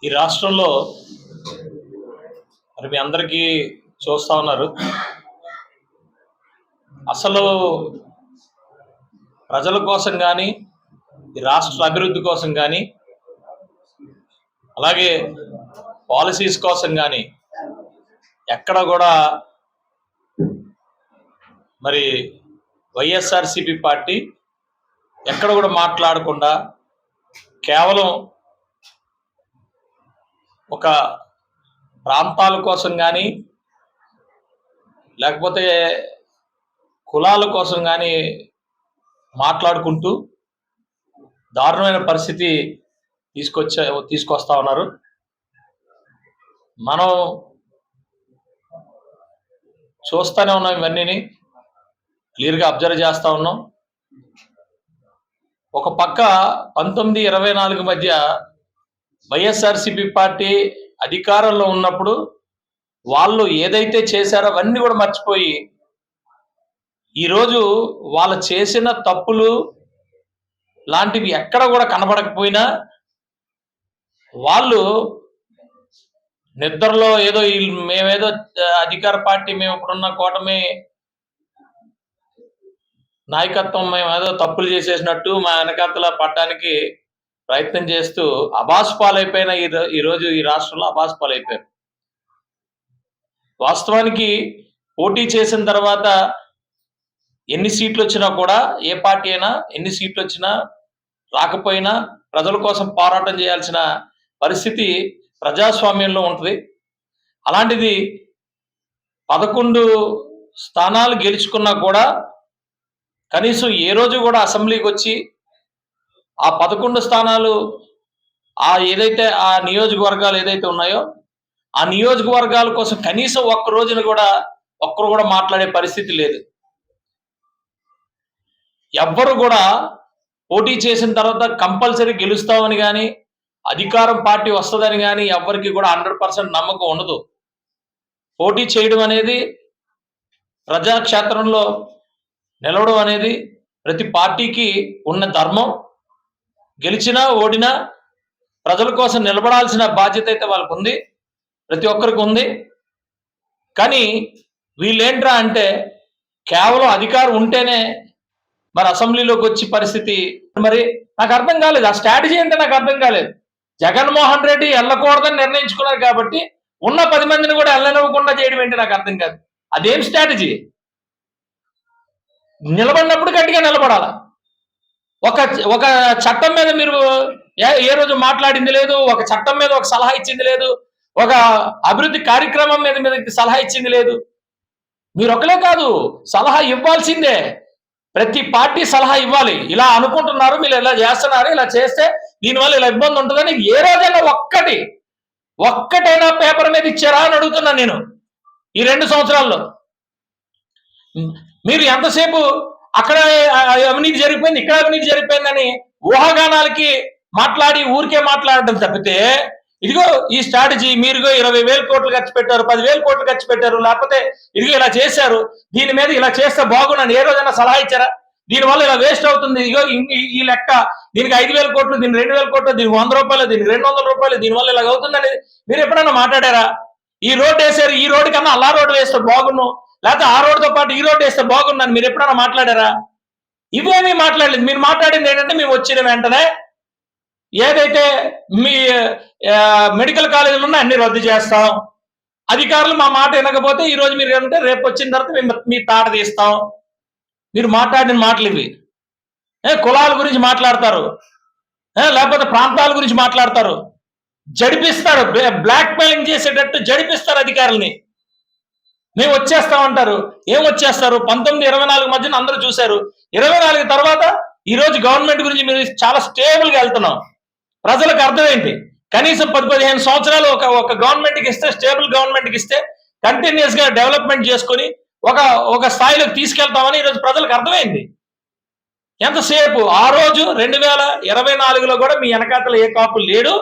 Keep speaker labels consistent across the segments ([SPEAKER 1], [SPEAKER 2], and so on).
[SPEAKER 1] ఈ రాష్ట్రంలో మరి మీ అందరికీ చూస్తా ఉన్నారు. అసలు ప్రజల కోసం కానీ, ఈ రాష్ట్ర అభివృద్ధి కోసం కానీ, అలాగే పాలసీస్ కోసం కానీ ఎక్కడ కూడా మరి వైఎస్ఆర్సీపీ పార్టీ ఎక్కడ కూడా మాట్లాడకుండా కేవలం ఒక ప్రాంతాల కోసం కానీ లేకపోతే కులాల కోసం కానీ మాట్లాడుకుంటూ దారుణమైన పరిస్థితి తీసుకొస్తా ఉన్నారు. మనం చూస్తూనే ఉన్నాం, ఇవన్నీ క్లియర్గా అబ్జర్వ్ చేస్తూ ఉన్నాం. ఒక పక్క 1924 మధ్య వైఎస్ఆర్సీపీ పార్టీ అధికారంలో ఉన్నప్పుడు వాళ్ళు ఏదైతే చేశారో అవన్నీ కూడా మర్చిపోయి ఈరోజు వాళ్ళు చేసిన తప్పులు లాంటివి ఎక్కడ కూడా కనబడకపోయినా వాళ్ళు నిద్రలో ఏదో మేమేదో అధికార పార్టీ, మేము ఇప్పుడున్న కూటమి నాయకత్వం మేము ఏదో తప్పులు చేసేసినట్టు మా వెనకాతల పడడానికి ప్రయత్నం చేస్తూ అబాస్పాలైపోయిన ఈరోజు ఈ రాష్ట్రంలో అబాస్పాలైపోయారు. వాస్తవానికి పోటీ చేసిన తర్వాత ఎన్ని సీట్లు వచ్చినా కూడా, ఏ పార్టీ అయినా ఎన్ని సీట్లు వచ్చినా రాకపోయినా ప్రజల కోసం పోరాటం చేయాల్సిన పరిస్థితి ప్రజాస్వామ్యంలో ఉంటుంది. అలాంటిది 11 స్థానాలు గెలుచుకున్నా కూడా కనీసం ఏ రోజు కూడా అసెంబ్లీకి వచ్చి ఆ 11 స్థానాలు ఏదైతే ఆ నియోజకవర్గాలు ఏదైతే ఉన్నాయో ఆ నియోజకవర్గాల కోసం కనీసం ఒక్కరు కూడా మాట్లాడే పరిస్థితి లేదు. ఎవ్వరు కూడా పోటీ చేసిన తర్వాత కంపల్సరీ గెలుస్తామని కానీ, అధికారం పార్టీ వస్తుందని కానీ ఎవ్వరికి కూడా 100% నమ్మకం ఉండదు. పోటీ చేయడం అనేది, ప్రజాక్షేత్రంలో నిలవడం అనేది ప్రతి పార్టీకి ఉన్న ధర్మం. గెలిచినా ఓడినా ప్రజల కోసం నిలబడాల్సిన బాధ్యత అయితే వాళ్ళకు ఉంది, ప్రతి ఒక్కరికి ఉంది. కానీ వీళ్ళేంట్రా అంటే కేవలం అధికారం ఉంటేనే మరి అసెంబ్లీలోకి వచ్చి పరిస్థితి మరి నాకు అర్థం కాలేదు. ఆ స్ట్రాటజీ అంటే నాకు అర్థం కాలేదు. జగన్మోహన్ రెడ్డి వెళ్ళకూడదని నిర్ణయించుకున్నారు కాబట్టి ఉన్న 10 మందిని కూడా వెళ్ళనివ్వకుండా చేయడం ఏంటి నాకు అర్థం కాదు. అదేం స్ట్రాటజీ? నిలబడినప్పుడు గట్టిగా నిలబడాల. ఒక చట్టం మీద మీరు ఏ రోజు మాట్లాడింది లేదు, ఒక చట్టం మీద ఒక సలహా ఇచ్చింది లేదు, ఒక అభివృద్ధి కార్యక్రమం మీద సలహా ఇచ్చింది లేదు. మీరు ఒకలే కాదు, సలహా ఇవ్వాల్సిందే. ప్రతి పార్టీ సలహా ఇవ్వాలి. ఇలా అనుకుంటున్నారు, మీరు ఇలా చేస్తున్నారు, ఇలా చేస్తే దీనివల్ల ఇలా ఇబ్బంది ఉంటుందని ఏ రోజైనా ఒక్కటైనా పేపర్ మీద ఇచ్చారా అని అడుగుతున్నాను నేను. ఈ 2 సంవత్సరాల్లో మీరు ఎంతసేపు అక్కడ అవినీతి జరిగిపోయింది, ఇక్కడ అవినీతి జరిగిపోయిందని ఊహాగానాలకి ఊరికే మాట్లాడడం తప్పితే, ఇదిగో ఈ స్ట్రాటజీ, మీరుగో 20,000 కోట్లు ఖర్చు పెట్టారు, 10,000 కోట్లు ఖర్చు పెట్టారు, లేకపోతే ఇదిగో ఇలా చేశారు, దీని మీద ఇలా చేస్తే బాగుందని ఏ రోజైనా సలహా ఇచ్చారా? దీనివల్ల ఇలా వేస్ట్ అవుతుంది, ఇదిగో ఈ లెక్క, దీనికి 5,000 కోట్లు, దీనికి 2,000 కోట్లు, దీనికి 100 రూపాయలు, దీనికి 200 రూపాయలు, దీనివల్ల ఇలా అవుతుందని మీరు ఎప్పుడైనా మాట్లాడారా? ఈ రోడ్డు వేసారు, ఈ రోడ్డు కన్నా అలా రోడ్డు వేస్తే బాగున్ను, లేకపోతే ఆ రోడ్డుతో పాటు ఈ రోడ్డు వేస్తే బాగుందని మీరు ఎప్పుడైనా మాట్లాడారా? ఇవేమీ మాట్లాడలేదు. మీరు మాట్లాడింది ఏంటంటే, మేము వచ్చిన వెంటనే ఏదైతే మీ మెడికల్ కాలేజీలు ఉన్నా అన్ని రద్దు చేస్తాం, అధికారులు మా మాట వినకపోతే ఈ రోజు మీరు ఏమంటే రేపు వచ్చిన తర్వాత మీ తాట తీస్తాం. మీరు మాట్లాడిన మాటలు ఇవి. కులాల గురించి మాట్లాడతారు, లేకపోతే ప్రాంతాల గురించి మాట్లాడతారు, జడిపిస్తారు, బ్లాక్ మెయిలింగ్ చేసేటట్టు జడిపిస్తారు అధికారుల్ని. మేము వచ్చేస్తామంటారు. ఏం వచ్చేస్తారు? 1924 మధ్యన అందరూ చూశారు. 24 తర్వాత ఈ రోజు గవర్నమెంట్ గురించి మీరు చాలా స్టేబుల్గా వెళ్తున్నాం. ప్రజలకు అర్థమైంది. కనీసం 10-15 సంవత్సరాలు ఒక గవర్నమెంట్కి ఇస్తే, స్టేబుల్ గవర్నమెంట్కి ఇస్తే కంటిన్యూస్ గా డెవలప్మెంట్ చేసుకుని ఒక స్థాయిలోకి తీసుకెళ్తామని ఈరోజు ప్రజలకు అర్థమైంది. ఎంతసేపు ఆ రోజు 2024లో కూడా మీ వెనకాతల ఏ కాపు లేడు,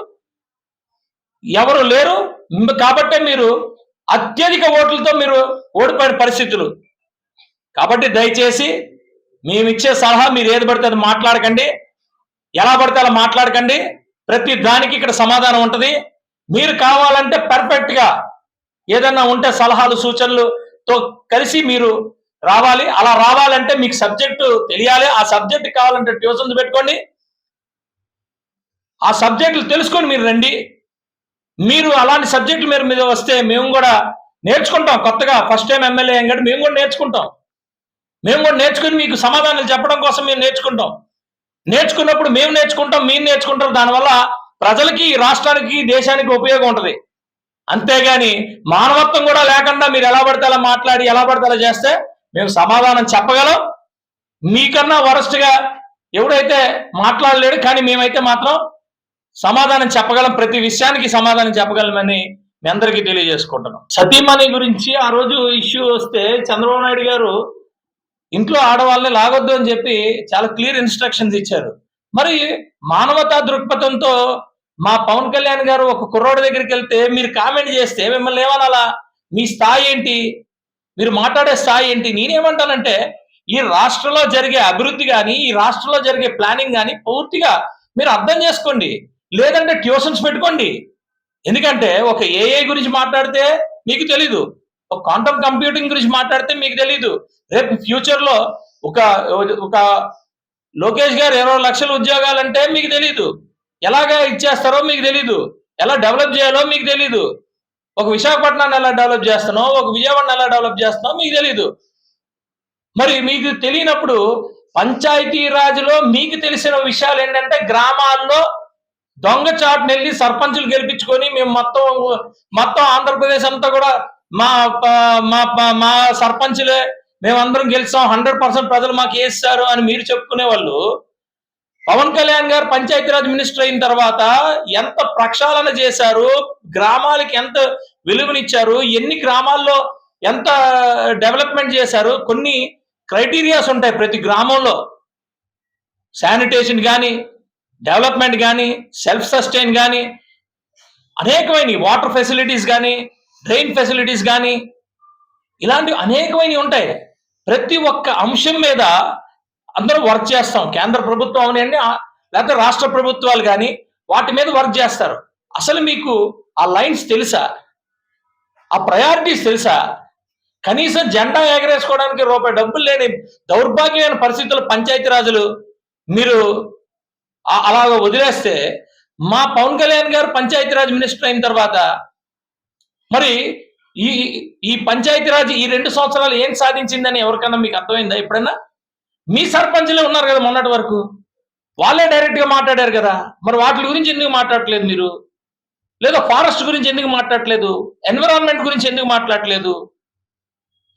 [SPEAKER 1] ఎవరు లేరు. కాబట్టే మీరు అత్యధిక ఓట్లతో మీరు ఓడిపోయిన పరిస్థితులు. కాబట్టి దయచేసి మేమిచ్చే సలహా మీరు ఏది పడితే అది మాట్లాడకండి, ఎలా పడితే అలా మాట్లాడకండి. ప్రతి దానికి ఇక్కడ సమాధానం ఉంటుంది. మీరు కావాలంటే పర్ఫెక్ట్ గా ఏదన్నా ఉంటే సలహాలు సూచనలతో కలిసి మీరు రావాలి. అలా రావాలంటే మీకు సబ్జెక్టు తెలియాలి. ఆ సబ్జెక్ట్ కావాలంటే ట్యూషన్స్ పెట్టుకోండి. ఆ సబ్జెక్టులు తెలుసుకొని మీరు రండి. మీరు అలాంటి సబ్జెక్టులు మీద వస్తే మేము కూడా నేర్చుకుంటాం. కొత్తగా ఫస్ట్ టైం ఎమ్మెల్యే కాబట్టి మేము కూడా నేర్చుకుంటాం. మేము కూడా నేర్చుకుని మీకు సమాధానాలు చెప్పడం కోసం మేము నేర్చుకుంటాం. నేర్చుకున్నప్పుడు మేము నేర్చుకుంటాం, మీరు నేర్చుకుంటారు. దానివల్ల ప్రజలకి, రాష్ట్రానికి, దేశానికి ఉపయోగం ఉంటుంది. అంతేగాని మానవత్వం కూడా లేకుండా మీరు ఎలా పడితే అలా మాట్లాడి ఎలా పడితే అలా చేస్తే మేము సమాధానం చెప్పగలం. మీకన్నా వరస్ట్గా ఎవడైతే మాట్లాడలేడు, కానీ మేమైతే మాత్రం సమాధానం చెప్పగలం. ప్రతి విషయానికి సమాధానం చెప్పగలమని మీ అందరికీ తెలియజేసుకుంటున్నాం. సతీమణి గురించి ఆ రోజు ఇష్యూ వస్తే చంద్రబాబు నాయుడు గారు ఇంట్లో ఆడవాళ్ళని లాగొద్దు అని చెప్పి చాలా క్లియర్ ఇన్స్ట్రక్షన్స్ ఇచ్చారు. మరి మానవతా దృక్పథంతో మా పవన్ కళ్యాణ్ గారు ఒక కుర్రోడి దగ్గరికి వెళ్తే మీరు కామెంట్ చేస్తే మిమ్మల్ని ఏమనాలా? మీ స్థాయి ఏంటి? మీరు మాట్లాడే స్థాయి ఏంటి? నేనేమంటానంటే ఈ రాష్ట్రంలో జరిగే అభివృద్ధి కానీ, ఈ రాష్ట్రంలో జరిగే ప్లానింగ్ కానీ పూర్తిగా మీరు అర్థం చేసుకోండి. లేదంటే ట్యూషన్స్ పెట్టుకోండి. ఎందుకంటే ఒక ఏఐ గురించి మాట్లాడితే మీకు తెలీదు, ఒక క్వాంటమ్ కంప్యూటింగ్ గురించి మాట్లాడితే మీకు తెలీదు. రేపు ఫ్యూచర్ లో ఒక ఒక లోకేష్ గారు 20 లక్షల ఉద్యోగాలంటే మీకు తెలీదు. ఎలాగా ఇచ్చేస్తారో మీకు తెలీదు. ఎలా డెవలప్ చేయాలో మీకు తెలీదు. ఒక విశాఖపట్నాన్ని ఎలా డెవలప్ చేస్తానో, ఒక విజయవాడని ఎలా డెవలప్ చేస్తానో మీకు తెలీదు. మరి మీకు తెలియనప్పుడు పంచాయతీ రాజ్లో మీకు తెలిసిన విషయాలు ఏంటంటే గ్రామాల్లో దొంగచాటును వెళ్ళి సర్పంచులు గెలిపించుకొని మేము మొత్తం ఆంధ్రప్రదేశ్ అంతా కూడా మా మా సర్పంచులే మేమందరం గెలిచాం, 100% ప్రజలు మాకు వేస్తారు అని మీరు చెప్పుకునే వాళ్ళు, పవన్ కళ్యాణ్ గారు పంచాయతీరాజ్ మినిస్టర్ అయిన తర్వాత ఎంత ప్రక్షాళన చేశారు, గ్రామాలకి ఎంత విలువనిచ్చారు, ఎన్ని గ్రామాల్లో ఎంత డెవలప్మెంట్ చేశారు. కొన్ని క్రైటీరియాస్ ఉంటాయి ప్రతి గ్రామంలో. శానిటేషన్ కానీ, డెవలప్మెంట్ కానీ, సెల్ఫ్ సస్టైన్ కానీ, అనేకమైన వాటర్ ఫెసిలిటీస్ కానీ, డ్రైన్ ఫెసిలిటీస్ కానీ, ఇలాంటివి అనేకమైనవి ఉంటాయి. ప్రతి ఒక్క అంశం మీద అందరూ వర్క్ చేస్తాం. కేంద్ర ప్రభుత్వం అవనండి, లేకపోతే రాష్ట్ర ప్రభుత్వాలు కానీ వాటి మీద వర్క్ చేస్తారు. అసలు మీకు ఆ లైన్స్ తెలుసా? ఆ ప్రయారిటీస్ తెలుసా? కనీసం జెండా ఎగరేసుకోవడానికి రూపాయి డబ్బులు లేని దౌర్భాగ్యమైన పరిస్థితుల్లో పంచాయతీరాజులు మీరు అలాగ వదిలేస్తే, మా పవన్ కళ్యాణ్ గారు పంచాయతీరాజ్ మినిస్టర్ అయిన తర్వాత మరి ఈ పంచాయతీరాజ్ ఈ 2 సంవత్సరాలు ఏం సాధించిందని ఎవరికన్నా మీకు అర్థమైందా? ఎప్పుడన్నా మీ సర్పంచ్లే ఉన్నారు కదా మొన్నటి వరకు, వాళ్ళే డైరెక్ట్ గా మాట్లాడారు కదా. మరి వాటి గురించి ఎందుకు మాట్లాడట్లేదు మీరు? లేదా ఫారెస్ట్ గురించి ఎందుకు మాట్లాడట్లేదు? ఎన్విరాన్మెంట్ గురించి ఎందుకు మాట్లాడట్లేదు?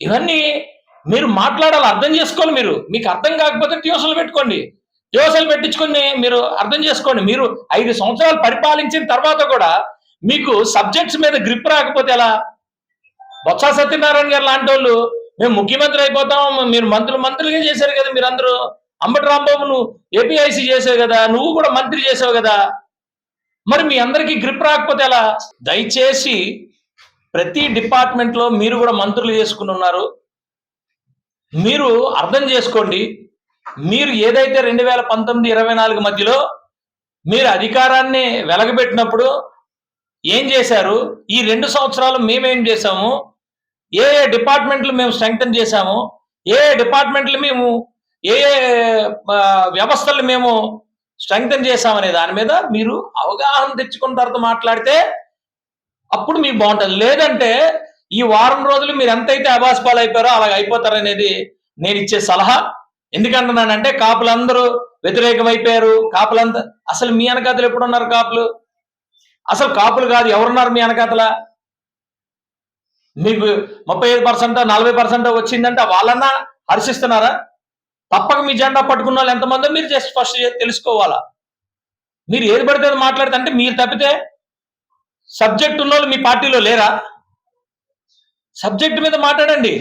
[SPEAKER 1] ఇవన్నీ మీరు మాట్లాడాలి, అర్థం చేసుకోవాలి. మీకు అర్థం కాకపోతే ట్యూషన్లు పెట్టుకోండి. ట్యూషన్లు పెట్టించుకొని మీరు అర్థం చేసుకోండి. మీరు 5 సంవత్సరాలు పరిపాలించిన తర్వాత కూడా మీకు సబ్జెక్ట్స్ మీద గ్రిప్ రాకపోతే ఎలా? బొత్స సత్యనారాయణ గారు లాంటి వాళ్ళు మేము ముఖ్యమంత్రి అయిపోతాం, మీరు మంత్రులుగా చేశారు కదా మీరందరూ. అంబటి రాంబాబు నువ్వు ఏపీఐసి చేసావు కదా, నువ్వు కూడా మంత్రి చేసావు కదా. మరి మీ అందరికీ గ్రిప్ రాకపోతే ఎలా? దయచేసి ప్రతి డిపార్ట్మెంట్ లో మీరు కూడా మంత్రులు చేసుకుని ఉన్నారు. మీరు అర్థం చేసుకోండి. మీరు ఏదైతే 2019-24 మధ్యలో మీరు అధికారాన్ని వెలగబెట్టినప్పుడు ఏం చేశారు, ఈ 2 సంవత్సరాలు మేమేం చేశాము, ఏ డిపార్ట్మెంట్లు మేము స్ట్రెంగ్తన్ చేశాము, ఏ డిపార్ట్మెంట్లు మేము ఏ వ్యవస్థలు మేము స్ట్రెంగ్తన్ చేశామనే దాని మీద మీరు అవగాహన తెచ్చుకున్న తర్వాత మాట్లాడితే అప్పుడు మీకు బాగుంటుంది. లేదంటే ఈ వారం రోజులు మీరు ఎంతైతే అబాస్పాలు అయిపోయారో అలాగ అయిపోతారనేది నేను ఇచ్చే సలహా. ఎందుకంటున్నానంటే కాపులందరూ వ్యతిరేకమైపోయారు. కాపులంతా అసలు మీ వెనకాతలు ఎప్పుడున్నారు? కాపులు అసలు కాపులు కాదు, ఎవరున్నారు మీ వెనకాతల? మీకు 35% 40% వచ్చిందంటే వాళ్ళన్నా హర్షిస్తున్నారా? తప్పక మీ జెండా పట్టుకున్న వాళ్ళు ఎంతమందో మీరు జస్ట్ ఫస్ట్ తెలుసుకోవాలా. మీరు ఏది పడితే అది మాట్లాడితే అంటే మీరు తప్పితే సబ్జెక్ట్ ఉన్న వాళ్ళు మీ పార్టీలో లేరా? సబ్జెక్ట్ మీద మాట్లాడండి.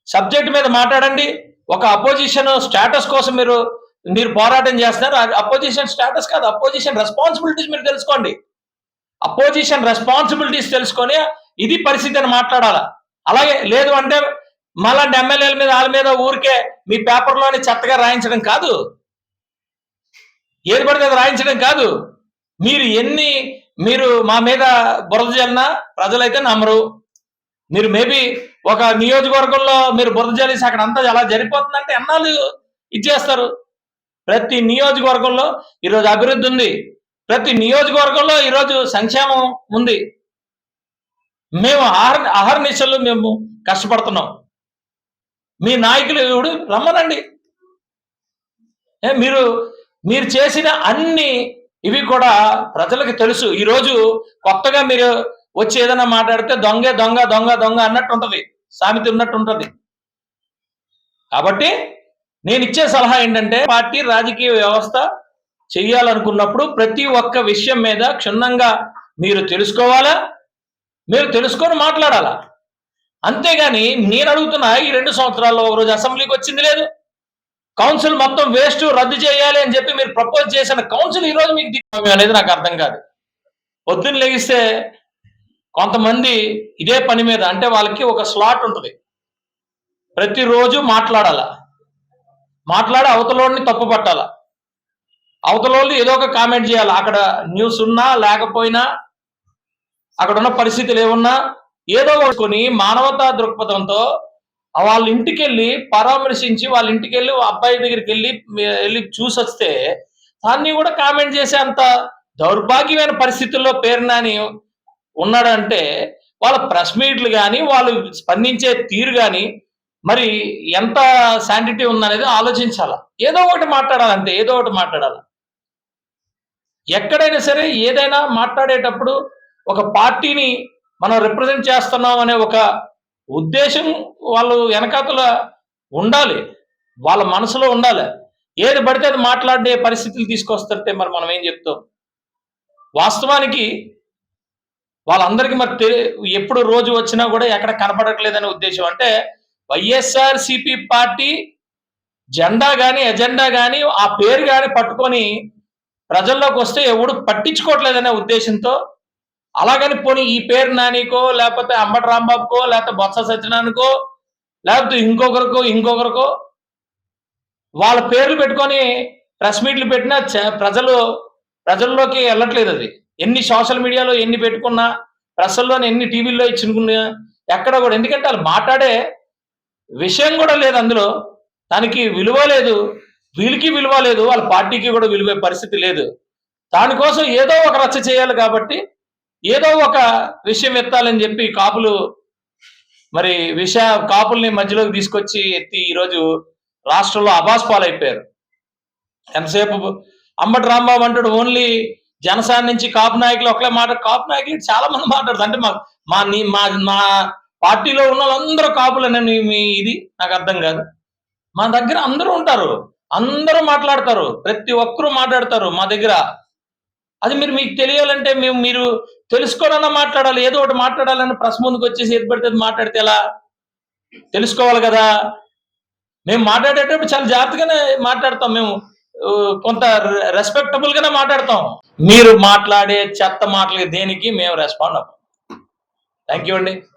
[SPEAKER 1] సబ్జెక్ట్ మీద మాట్లాడండి. ఒక అపోజిషన్ స్టేటస్ కోసం మీరు పోరాటం చేస్తున్నారు. అపోజిషన్ స్టేటస్ కాదు, అపోజిషన్ రెస్పాన్సిబిలిటీస్ మీరు తెలుసుకోండి. అపోజిషన్ రెస్పాన్సిబిలిటీస్ తెలుసుకొని ఇది పరిస్థితి అని మాట్లాడాలా. అలాగే లేదు అంటే మళ్ళీ ఎమ్మెల్యేల మీద వాళ్ళ మీద ఊరికే మీ పేపర్లోని చెత్తగా రాయించడం కాదు, ఏది పడితే అది రాయించడం కాదు. మీరు మీరు మా మీద బురద జల్లినా ప్రజలైతే నమ్మరు. మీరు మేబీ ఒక నియోజకవర్గంలో మీరు బురద జల్లేసి అక్కడ అంతా అలా జరిగిపోతుందంటే ఎన్నాళ్ళు ఇచ్చేస్తారు. ప్రతి నియోజకవర్గంలో ఈరోజు అభివృద్ధి ఉంది. ప్రతి నియోజకవర్గంలో ఈరోజు సంక్షేమం ఉంది. మేము అహర్నిశలు మేము కష్టపడుతున్నాం. మీ నాయకులు ఎవడు రమ్మనండి. మీరు మీరు చేసిన అన్ని ఇవి కూడా ప్రజలకు తెలుసు. ఈరోజు కొత్తగా మీరు వచ్చి ఏదైనా మాట్లాడితే దొంగే దొంగ దొంగ దొంగ అన్నట్టు ఉంటది, సామెత ఉన్నట్టు ఉంటది. కాబట్టి నేను ఇచ్చే సలహా ఏంటంటే, పార్టీ రాజకీయ వ్యవస్థ చెయ్యాలనుకున్నప్పుడు ప్రతి ఒక్క విషయం మీద క్షుణ్ణంగా మీరు తెలుసుకోవాలా, మీరు తెలుసుకొని మాట్లాడాలా. అంతేగాని నేను అడుగుతున్నా, ఈ 2 సంవత్సరాల్లో ఒక రోజు అసెంబ్లీకి వచ్చింది లేదు. కౌన్సిల్ మొత్తం వేస్ట్, రద్దు చేయాలి అని చెప్పి మీరు ప్రపోజ్ చేసిన కౌన్సిల్ ఈ రోజు మీకు దిక్కు అనేది నాకు అర్థం కాదు. పొద్దున్న లెగిస్తే కొంతమంది ఇదే పని మీద, అంటే వాళ్ళకి ఒక స్లాట్ ఉంటుంది, ప్రతిరోజు మాట్లాడాల, మాట్లాడి అవతలోడిని తప్పు పట్టాల, అవతలోళ్ళు ఏదో ఒక కామెంట్ చేయాలి. అక్కడ న్యూస్ ఉన్నా లేకపోయినా, అక్కడ ఉన్న పరిస్థితులు ఏమున్నా ఏదో ఒకటి మానవతా దృక్పథంతో వాళ్ళ ఇంటికి వెళ్ళి పరామర్శించి, వాళ్ళ ఇంటికి వెళ్ళి అబ్బాయి దగ్గరికి వెళ్ళి చూసొస్తే దాన్ని కూడా కామెంట్ చేసే అంత దౌర్భాగ్యమైన పరిస్థితుల్లో పేరు నాని ఉన్నాడంటే, వాళ్ళ ప్రెస్ మీట్లు కానీ, వాళ్ళు స్పందించే తీరు కానీ మరి ఎంత శాంటిటీ ఉందనేది ఆలోచించాల. ఏదో ఒకటి మాట్లాడాలంటే ఏదో ఒకటి మాట్లాడాలి. ఎక్కడైనా సరే ఏదైనా మాట్లాడేటప్పుడు ఒక పార్టీని మనం రిప్రజెంట్ చేస్తున్నాం అనే ఒక ఉద్దేశం వాళ్ళు వెనకాతల ఉండాలి, వాళ్ళ మనసులో ఉండాలి. ఏది పడితే అది మాట్లాడే పరిస్థితులు తీసుకొస్తుంటే మరి మనం ఏం చెప్తాం? వాస్తవానికి వాళ్ళందరికీ మరి ఎప్పుడు రోజు వచ్చినా కూడా ఎక్కడ కనపడట్లేదనే ఉద్దేశం. అంటే వైఎస్ఆర్సిపి పార్టీ జెండా కానీ ఎజెండా కానీ ఆ పేరు కానీ పట్టుకొని ప్రజల్లోకి వస్తే ఎవడు పట్టించుకోవట్లేదనే ఉద్దేశంతో, అలాగని పోనీ ఈ పేరు నానికో లేకపోతే అంబటి రాంబాబుకో లేకపోతే బొత్స సత్యనారాయణకో లేకపోతే ఇంకొకరికో వాళ్ళ పేర్లు పెట్టుకొని ప్రెస్ మీట్లు పెట్టినా ప్రజల్లోకి వెళ్ళట్లేదు. అది ఎన్ని సోషల్ మీడియాలో ఎన్ని పెట్టుకున్నా, ప్రెస్లోని ఎన్ని టీవీల్లో ఇచ్చుకున్నా ఎక్కడ కూడా, ఎందుకంటే వాళ్ళు మాట్లాడే విషయం కూడా లేదు అందులో, దానికి విలువ లేదు, వీళ్ళకి విలువ లేదు, వాళ్ళ పార్టీకి కూడా విలువే పరిస్థితి లేదు. దానికోసం ఏదో ఒక రచ్చ చేయాలి కాబట్టి ఏదో ఒక విషయం ఎత్తాలని చెప్పి కాపులు మరి కాపుల్ని మధ్యలోకి తీసుకొచ్చి ఎత్తి ఈరోజు రాష్ట్రంలో అబాస్పాలైపోయారు. ఎంతసేపు అంబటి రాంబాబు అంటాడు ఓన్లీ జనసేన నుంచి కాపు నాయకులు ఒకలే కాపు నాయకులు చాలా మంది మాట్లాడతారు. అంటే మా పార్టీలో ఉన్న వాళ్ళందరూ కాపులనే ఇది నాకు అర్థం కాదు. మా దగ్గర అందరూ ఉంటారు, అందరూ మాట్లాడతారు, ప్రతి ఒక్కరూ మాట్లాడతారు మా దగ్గర. అది మీకు తెలియాలంటే మీరు తెలుసుకోవాలన్నా మాట్లాడాలి, ఏదో ఒకటి మాట్లాడాలని ప్రెస్ ముందుకు వచ్చేసి ఏది పడితే మాట్లాడితే ఎలా? తెలుసుకోవాలి కదా. మేము మాట్లాడేటప్పుడు చాలా జాగ్రత్తగానే మాట్లాడతాం, మేము కొంత రెస్పెక్టబుల్ గానే మాట్లాడతాం. మీరు మాట్లాడే చెత్త మాటలకి దేనికి మేము రెస్పాండ్ అవ్వం. థ్యాంక్ యూ అండి.